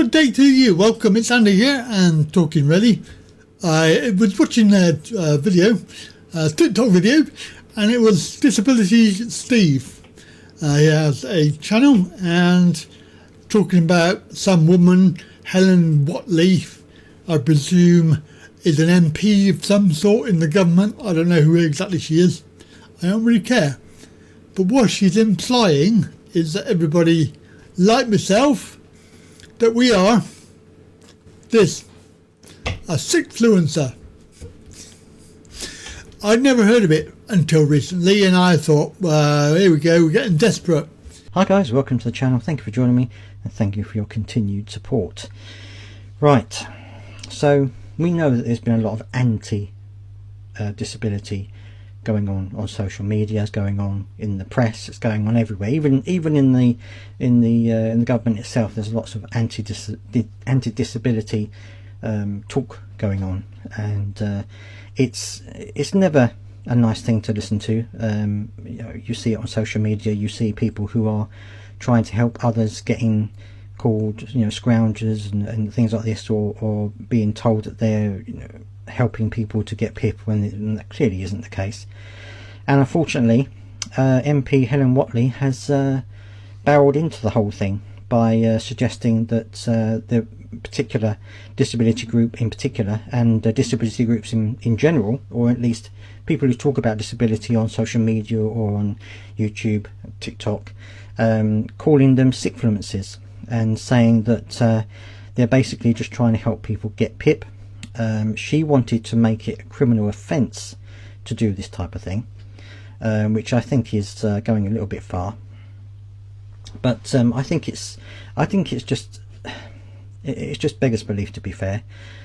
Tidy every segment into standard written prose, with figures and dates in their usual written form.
Good day to you. Welcome. It's Andy here and Talkin really. I was watching a video, TikTok video, and it was Disability Steve. He has a channel and talking about some woman, Helen Whatley, I presume is an MP of some sort in the government. I don't know who exactly she is. I don't really care. But what she's implying is that everybody, like myself, that we are a Sickfluencer. I'd never heard of it until recently, and I thought, well, here we go, we're getting desperate. Hi guys, welcome to the channel. Thank you for joining me and thank you for your continued support. Right, so we know that there's been a lot of anti-disability going on social media, it's going on in the press, it's going on everywhere. Even in the government itself, there's lots of anti-disability talk going on, and it's never a nice thing to listen to. You see it on social media. You see people who are trying to help others getting called, scroungers and things like this, or being told that they're helping people to get PIP when that clearly isn't the case. And unfortunately, MP Helen Whatley has barreled into the whole thing by suggesting that the particular disability group in particular, and disability groups in general, or at least people who talk about disability on social media or on YouTube, TikTok, calling them Sickfluencers and saying that they're basically just trying to help people get PIP. She wanted to make it a criminal offence to do this type of thing, which I think is going a little bit far. But I think it's just beggars belief, to be fair,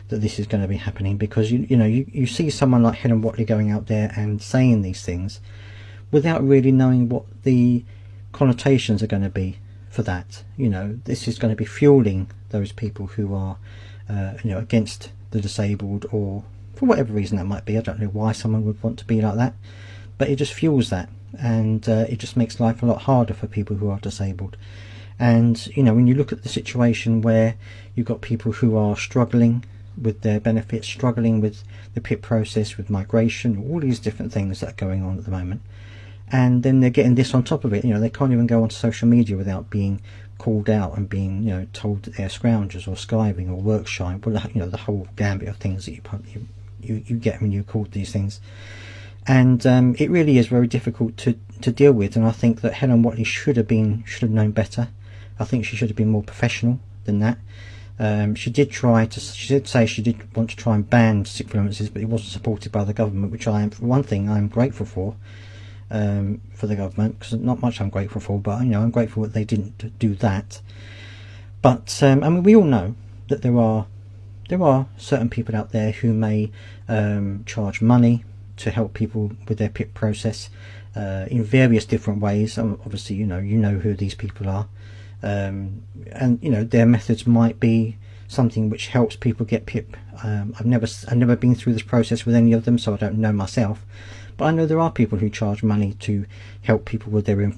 that this is going to be happening, because you see someone like Helen Whatley going out there and saying these things without really knowing what the connotations are going to be for that. This is going to be fueling those people who are against the disabled, or for whatever reason that might be. I don't know why someone would want to be like that, but it just fuels that, and it just makes life a lot harder for people who are disabled. And when you look at the situation where you've got people who are struggling with their benefits, struggling with the PIP process, with migration, all these different things that are going on at the moment, and then they're getting this on top of it. They can't even go onto social media without being called out and being told that they're scroungers or skiving or work shy. Well, the whole gambit of things that you get when you're called these things. And it really is very difficult to deal with, and I think that Helen Whatley should have known better. I think she should have been more professional than that. She did say she did want to try and ban Sickfluencers, but it wasn't supported by the government, which for one thing I'm grateful for the government, because not much I'm grateful for, but I'm grateful that they didn't do that. But I mean, we all know that there are certain people out there who may charge money to help people with their PIP process in various different ways. Obviously, you know who these people are, and their methods might be something which helps people get PIP. I've never been through this process with any of them, so I don't know myself. But I know there are people who charge money to help people with their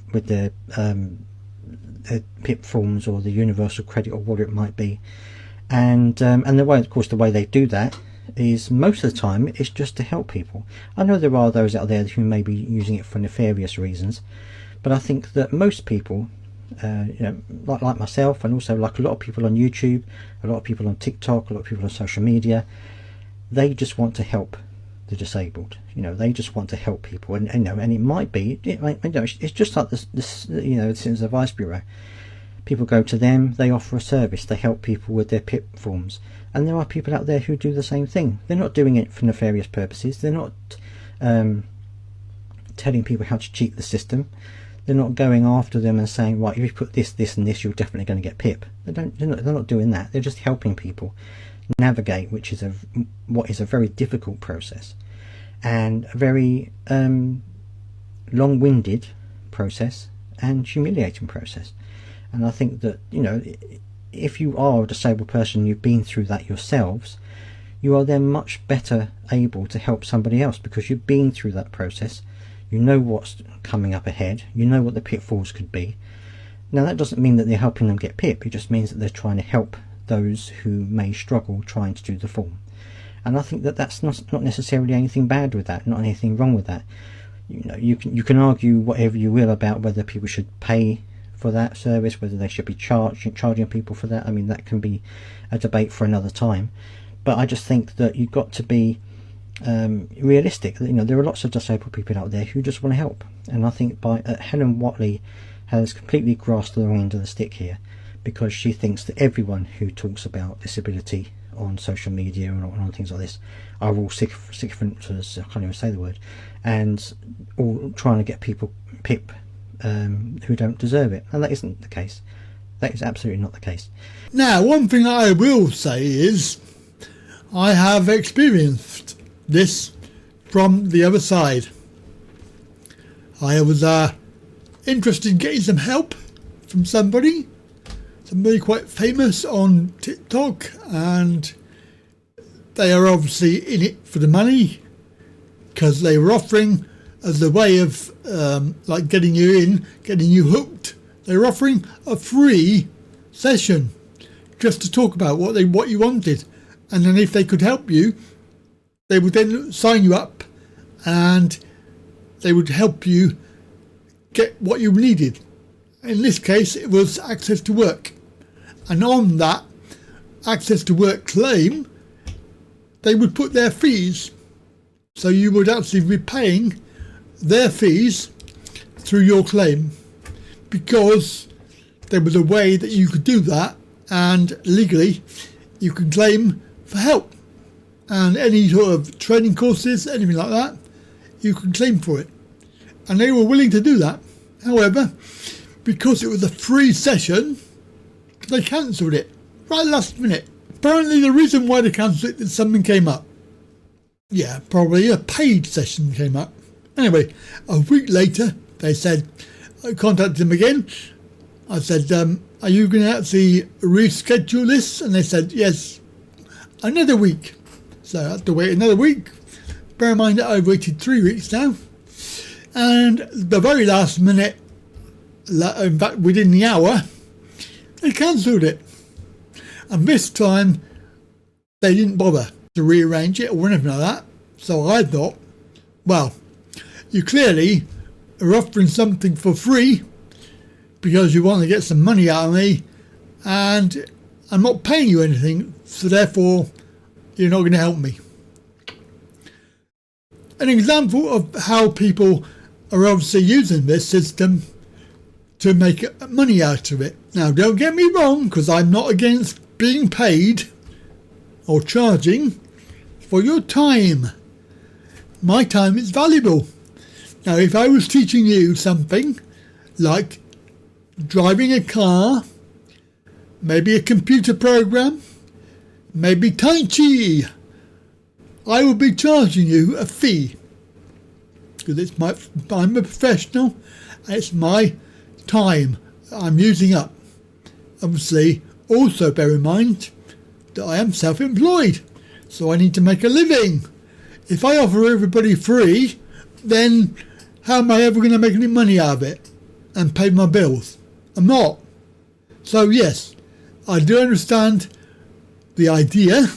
PIP forms or the universal credit or whatever it might be. And the way they do that is most of the time it's just to help people. I know there are those out there who may be using it for nefarious reasons, but I think that most people, like myself, and also like a lot of people on YouTube, a lot of people on TikTok, a lot of people on social media, they just want to help the disabled. They just want to help people, and it might be, it's just like the Citizens Advice Bureau. People go to them, they offer a service, they help people with their PIP forms, and there are people out there who do the same thing. They're not doing it for nefarious purposes. They're not telling people how to cheat the system. They're not going after them and saying, right, if you put this, this and this, you're definitely going to get PIP. They're not doing that. They're just helping people navigate, what is a very difficult process, and a very long-winded process and humiliating process. And I think that if you are a disabled person, you've been through that yourselves, you are then much better able to help somebody else, because you've been through that process. You know what's coming up ahead, you know what the pitfalls could be. Now that doesn't mean that they're helping them get PIP, it just means that they're trying to help those who may struggle trying to do the form. And I think that that's not necessarily anything bad with that, not anything wrong with that. You know, you can argue whatever you will about whether people should pay for that service, whether they should be charging people for that. I mean, that can be a debate for another time. But I just think that you've got to be realistic. You know, there are lots of disabled people out there who just want to help, and I think Helen Whatley has completely grasped the wrong end of the stick here, because she thinks that everyone who talks about disability on social media and on things like this are all Sickfluencers, I can't even say the word, and all trying to get people pip who don't deserve it. And that isn't the case. That is absolutely not the case. Now, one thing I will say is I have experienced this from the other side. I was interested in getting some help from somebody quite famous on TikTok, and they are obviously in it for the money, because they were offering as a way of like getting you hooked. They were offering a free session just to talk about what you wanted, and then if they could help you, they would then sign you up and they would help you get what you needed. In this case, it was access to work. And on that access to work claim, they would put their fees. So you would actually be paying their fees through your claim, because there was a way that you could do that, and legally you could claim for help. And any sort of training courses, anything like that, you can claim for it. And they were willing to do that. However, because it was a free session, they cancelled it right last minute. Apparently the reason why they cancelled it is something came up. Yeah, probably a paid session came up. Anyway, a week later, they said, I contacted them again. I said, are you going to actually reschedule this? And they said, yes, another week. So I had to wait another week. Bear in mind that I've waited 3 weeks now. And the very last minute, in fact within the hour, they cancelled it. And this time, they didn't bother to rearrange it or anything like that. So I thought, well, you clearly are offering something for free because you want to get some money out of me, and I'm not paying you anything, so therefore you're not going to help me. An example of how people are obviously using this system to make money out of it. Now, don't get me wrong, because I'm not against being paid or charging for your time. My time is valuable. Now, if I was teaching you something like driving a car, maybe a computer program, maybe Tai Chi, I will be charging you a fee, because I'm a professional and it's my time I'm using up. Obviously, also bear in mind that I am self-employed, so I need to make a living. If I offer everybody free, then how am I ever going to make any money out of it and pay my bills? I'm not. So yes, I do understand the idea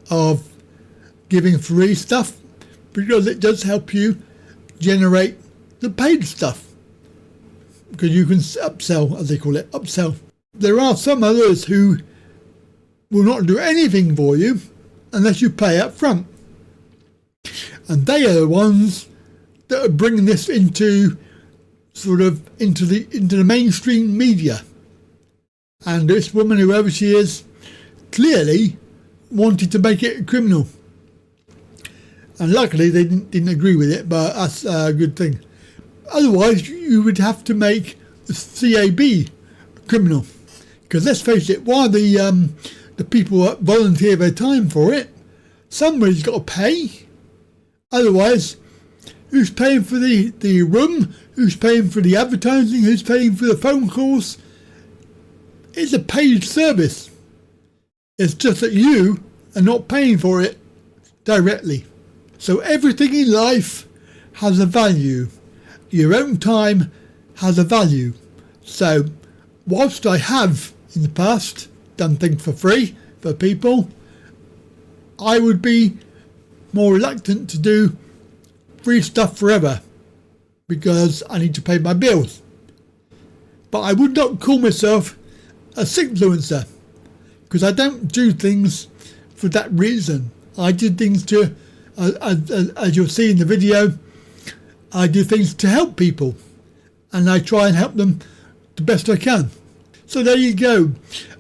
of giving free stuff, because it does help you generate the paid stuff, because you can upsell, as they call it, upsell. There are some others who will not do anything for you unless you pay up front, and they are the ones that are bringing this into the mainstream media. And this woman, whoever she is, clearly wanted to make it a criminal. And luckily they didn't agree with it, but that's a good thing. Otherwise, you would have to make the CAB criminal. Because let's face it, while the people volunteer their time for it, somebody's got to pay. Otherwise, who's paying for the room? Who's paying for the advertising? Who's paying for the phone calls? It's a paid service. It's just that you are not paying for it directly. So everything in life has a value. Your own time has a value. So whilst I have in the past done things for free for people, I would be more reluctant to do free stuff forever because I need to pay my bills. But I would not call myself a Sickfluencer because I don't do things for that reason. I do things to, as you'll see in the video, I do things to help people and I try and help them the best I can. So there you go.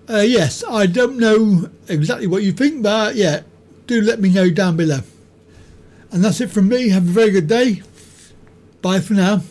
Yes, I don't know exactly what you think, but yeah, do let me know down below. And that's it from me. Have a very good day. Bye for now.